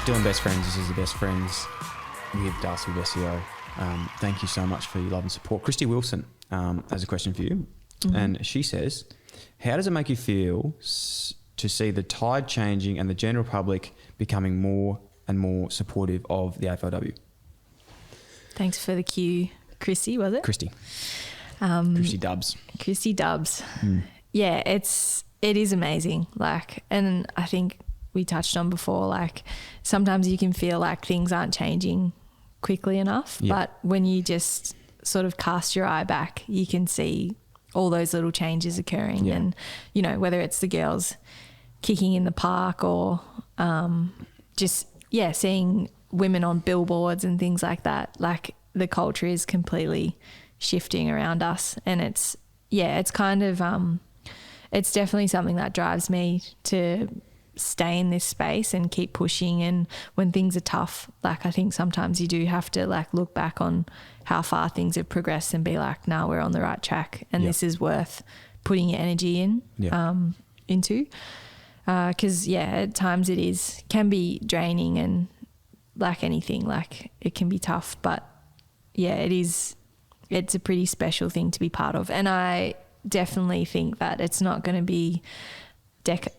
Doing Best Friends, this is the Best Friends with Darcy Vescio. Thank you so much for your love and support. Christy Wilson has a question for you. Mm-hmm. And she says, how does it make you feel to see the tide changing and the general public becoming more and more supportive of the AFLW? Thanks for the cue, Christy, was it? Christy. Christy Dubs. Christy Dubs. Yeah, it is amazing. Like, and I think we touched on before, like sometimes you can feel like things aren't changing quickly enough, but when you just sort of cast your eye back, you can see all those little changes occurring. And, you know, whether it's the girls kicking in the park or just, seeing women on billboards and things like that, like the culture is completely shifting around us. And it's kind of, it's definitely something that drives me to stay in this space and keep pushing. And when things are tough, like I think sometimes you do have to like look back on how far things have progressed and be like, no, we're on the right track and this is worth putting your energy into. Because at times can be draining, and like anything, like it can be tough, but it's a pretty special thing to be part of. And I definitely think that it's not going to be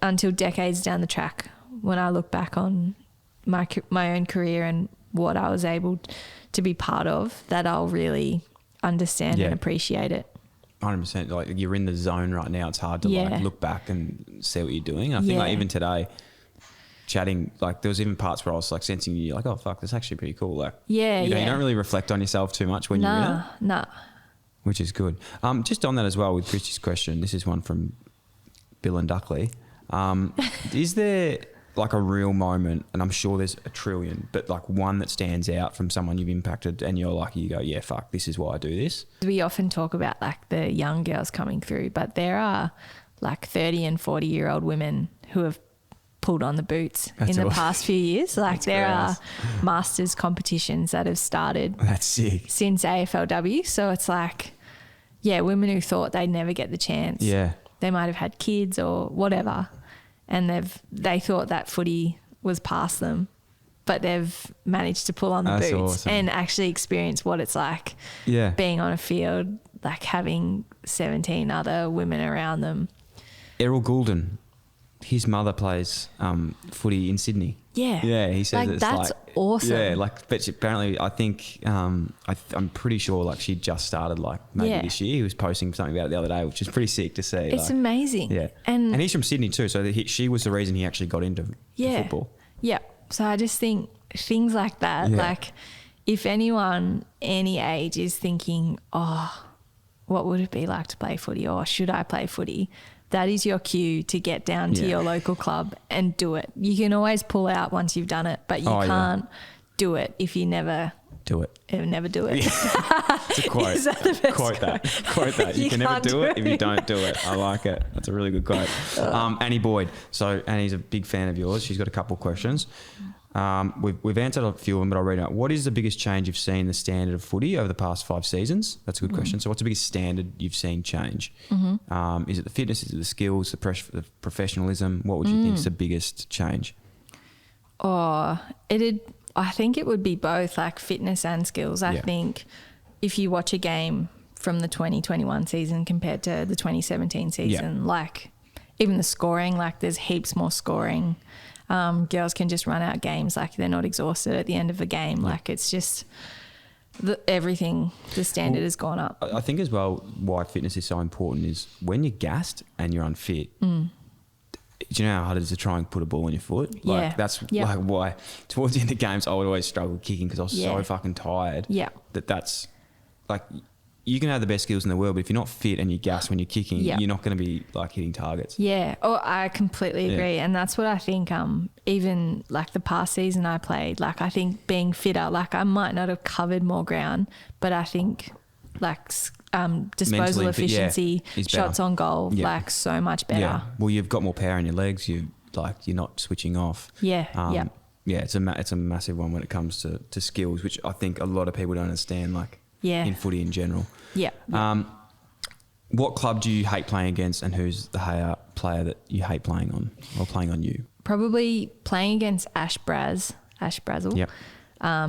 until decades down the track, when I look back on my own career and what I was able to be part of, that I'll really understand and appreciate it. 100%. Like you're in the zone right now. It's hard to like look back and see what you're doing. I think like even today, chatting, like there was even parts where I was like sensing you like, oh fuck, that's actually pretty cool. Like you don't really reflect on yourself too much when you're in it. Nah. Which is good. Just on that as well with Christy's question, this is one from Bill and Duckley. Is there like a real moment, and I'm sure there's a trillion, but like one that stands out from someone you've impacted and you're like, you go, yeah, fuck, this is why I do this? We often talk about like the young girls coming through, but there are like 30 and 40-year-old women who have pulled on the boots in the past few years. Like there are masters competitions that have started since AFLW. So it's like, women who thought they'd never get the chance. Yeah. They might have had kids or whatever, and they thought that footy was past them, but they've managed to pull on the boots and actually experience what it's like being on a field, like having 17 other women around them. Errol Goulden, his mother plays footy in Sydney. Yeah, he says like, that's awesome. Yeah, like, but apparently I think I'm pretty sure like she just started like maybe this year. He was posting something about it the other day, which is pretty sick to see. It's amazing. Yeah, and he's from Sydney too, so she was the reason he actually got into football. Yeah, so I just think things like that, like if anyone any age is thinking, oh, what would it be like to play footy, or should I play footy? That is your cue to get down to your local club and do it. You can always pull out once you've done it, but you can't do it if you never do it. Never do it. It's a quote. Is that the best quote? Quote that. You can never do it if you don't do it. I like it. That's a really good quote. Annie Boyd. So Annie's a big fan of yours. She's got a couple of questions. We've answered a few of them, but I'll read out. What is the biggest change you've seen in the standard of footy over the past 5 seasons? That's a good question. So what's the biggest standard you've seen change? Is it the fitness? Is it the skills, the professionalism? What would you think is the biggest change? I think it would be both, like fitness and skills. I think if you watch a game from the 2021 season compared to the 2017 season, like even the scoring, like there's heaps more scoring. Girls can just run out games, like they're not exhausted at the end of a game. Like it's just everything, the standard has gone up. I think as well why fitness is so important is when you're gassed and you're unfit, do you know how hard it is to try and put a ball in your foot? Like that's like why towards the end of games I would always struggle kicking because I was so fucking tired. That's like you can have the best skills in the world, but if you're not fit and you're gassed when you're kicking, you're not going to be like hitting targets. I completely agree. And that's what I think, even like the past season I played, like I think being fitter, like I might not have covered more ground, but I think like disposal efficiency, shots on goal, like so much better. Well, you've got more power in your legs. You're not switching off. It's a massive one when it comes to skills, which I think a lot of people don't understand, like in footy in general. What club do you hate playing against, and who's the player that you hate playing on or playing on you? Probably playing against Ash Braz Ash Brazel. Yep.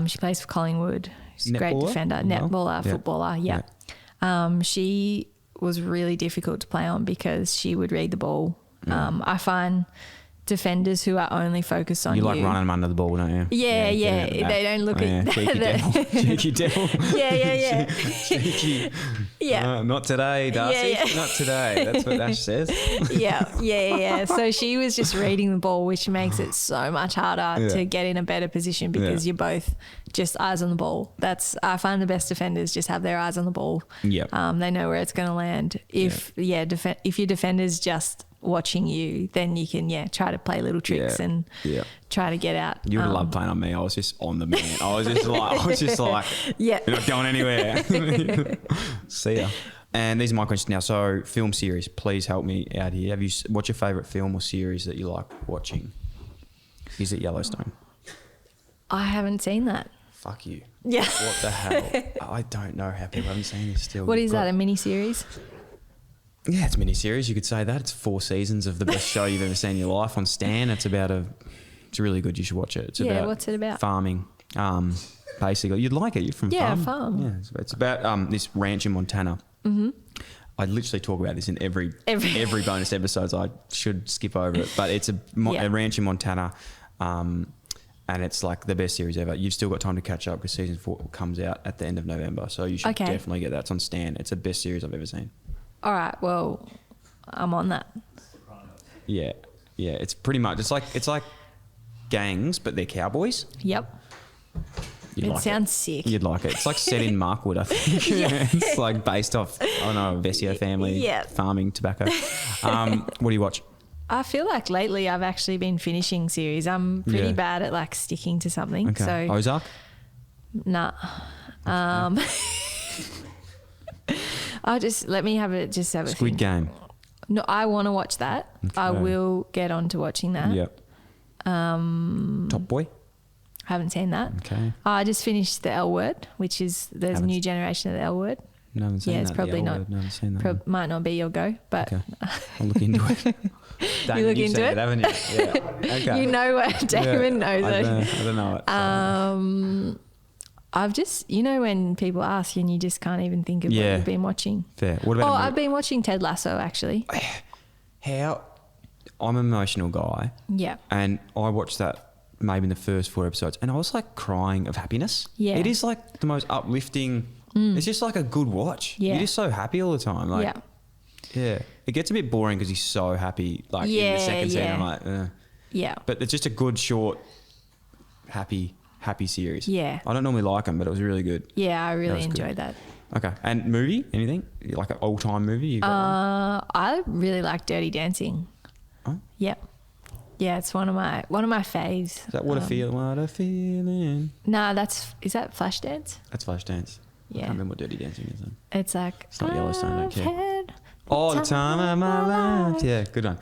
She plays for Collingwood. She's a great Netballer? defender, netballer, footballer. Yeah. She was really difficult to play on because she would read the ball. I find defenders who are only focused on you. You like running them under the ball, don't you? Yeah. They don't look at cheeky devil. Cheeky devil. Yeah. Cheeky. Yeah. Not today, Darcy. Yeah. Not today. That's what Ash says. Yeah. So she was just reading the ball, which makes it so much harder to get in a better position because you're both just eyes on the ball. I find the best defenders just have their eyes on the ball. Yep. They know where it's going to land. If your defender's just watching you, then you can try to play little tricks and try to get out. You would have loved playing on me. I was just on the man. I was just like you're not going anywhere. See ya. And these are my questions now. So film series, please help me out here. What's your favourite film or series that you like watching? Is it Yellowstone? I haven't seen that. Fuck you. Yeah. What the hell? I don't know how people haven't seen this still. What is that, a mini-series? Yeah, it's a mini-series. You could say that. It's 4 seasons of the best show you've ever seen in your life on Stan. It's really good. You should watch it. What's it about? Farming. Basically. You'd like it. You're from farm. Yeah, it's about this ranch in Montana. Mm-hmm. I literally talk about this in every bonus episodes. I should skip over it. But it's a ranch in Montana. And it's like the best series ever. You've still got time to catch up because season 4 comes out at the end of November. So you should definitely get that. It's on Stan. It's the best series I've ever seen. All right. Well, I'm on that. Yeah. It's pretty much it's like gangs, but they're cowboys. Yep. It sounds sick. You'd like it. It's like set in Markwood, I think. It's like based off Vescio family farming tobacco. What do you watch? I feel like lately I've actually been finishing series. I'm pretty bad at like sticking to something. Okay. So Ozark? Nah. Let me have a Squid Game. No, I want to watch that. Okay. I will get on to watching that. Yep. Top Boy? Haven't seen that. Okay. I just finished The L Word, which is there's a new generation of The L Word. No, I haven't seen that. It's probably not. No, I haven't seen that. Might not be your go, but okay. I'll look into it. Damon, you look into it, haven't you? Yeah. Okay. You know what Damon knows it. I don't know it. I've just, when people ask and you just can't even think of what you've been watching. Fair. What about? I've been watching Ted Lasso actually. I'm an emotional guy. Yeah. And I watched that maybe in the first 4 episodes, and I was like crying of happiness. Yeah. It is like the most uplifting. It's just like a good watch. Yeah. You're just so happy all the time. Like, yeah. It gets a bit boring because he's so happy. Like in the second season, I'm like, yeah. But it's just a good, short, happy series. Yeah. I don't normally like them, but it was really good. Yeah, I really enjoyed that. Okay. And movie? Anything? Like an all-time movie? You got I really like Dirty Dancing. Oh? Yep. Yeah, it's one of my faves. Is that What a Feeling? Nah, is that Flashdance? That's Flashdance. Yeah. I can't remember what Dirty Dancing is then. It's like, it's not Yellowstone, I don't care. All the time of my life. Yeah, good one.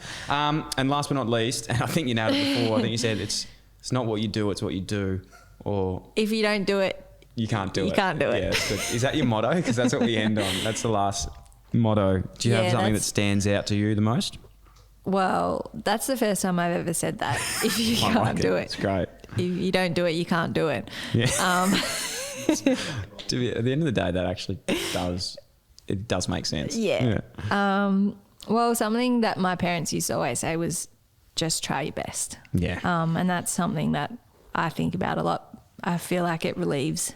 And last but not least, and I think you nailed it before, I think you said it's not what you do, it's what you do. Or if you don't do it, you can't do it. You can't do it. Yeah, that's good. Is that your motto? Because that's what we end on. That's the last motto. Do you have something that stands out to you the most? Well, that's the first time I've ever said that. If you can't do it. It's great. If you don't do it, you can't do it. Yeah. At the end of the day, that actually does make sense. Yeah. Well, something that my parents used to always say was just try your best. Yeah. And that's something that I think about a lot. I feel like it relieves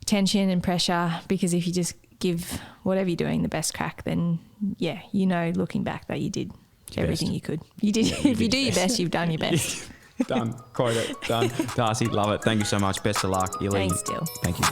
tension and pressure because if you just give whatever you're doing the best crack, then looking back that you did everything you could. You did. If you do your best, you've done your best. Done. Quote it. Done. Darcy, love it. Thank you so much. Best of luck. Thanks, Dill. Thank you.